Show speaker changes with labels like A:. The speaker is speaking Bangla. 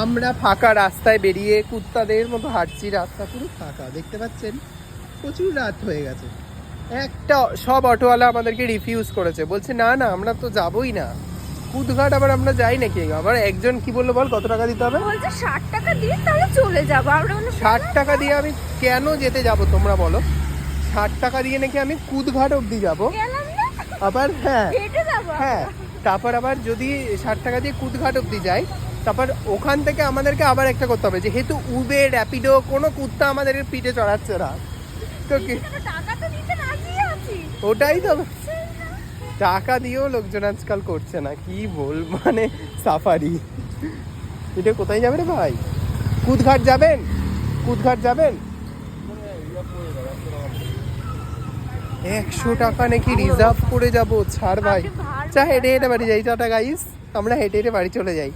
A: আমরা ফাঁকা রাস্তায় বেরিয়ে কুত্তাদের মতো হাঁটছি, রাস্তা পুরো ফাঁকা দেখতে পাচ্ছেন, প্রচুর রাত হয়ে গেছে। একটা সব অটোওয়ালা আমাদেরকে রিফিউজ করেছে, বলছে না না আমরা তো যাবোই না কুদঘাট, আবার আমরা যাই নাকি। আবার একজন কি বললো বল, কত টাকা দিতে হবে?
B: বলছে 60 টাকা দিয়ে তাহলে চলে যাবো। আমরা
A: 60 টাকা দিয়ে আমি কেন যেতে যাব তোমরা বলো? 60 টাকা দিয়ে নাকি আমি কুদঘাট অব্দি যাবো? আবার হ্যাঁ হ্যাঁ, তারপর আবার যদি 60 টাকা দিয়ে কুদঘাট অব্দি যাই, তারপর ওখান থেকে আমাদেরকে আবার একটা করতে হবে, যেহেতু উবের র্যাপিডো কোনো কুত্তা আমাদের পিঠে চড়াচ্ছে না, তো কি ওটাই তো, টাকা দিয়েও লোকজন আজকাল করছে না, কি বল মানে সাফারি। এটা কোথায় যাবে রে ভাই? কুদঘাট যাবেন? কুদঘাট যাবেন? 100 টাকা নাকি রিজার্ভ করে যাবো, ছাড় ভাই। চা হেঁটে হেঁটে বাড়ি যাই, টাটা গাইস, আমরা হেঁটে হেঁটে বাড়ি চলে যাই।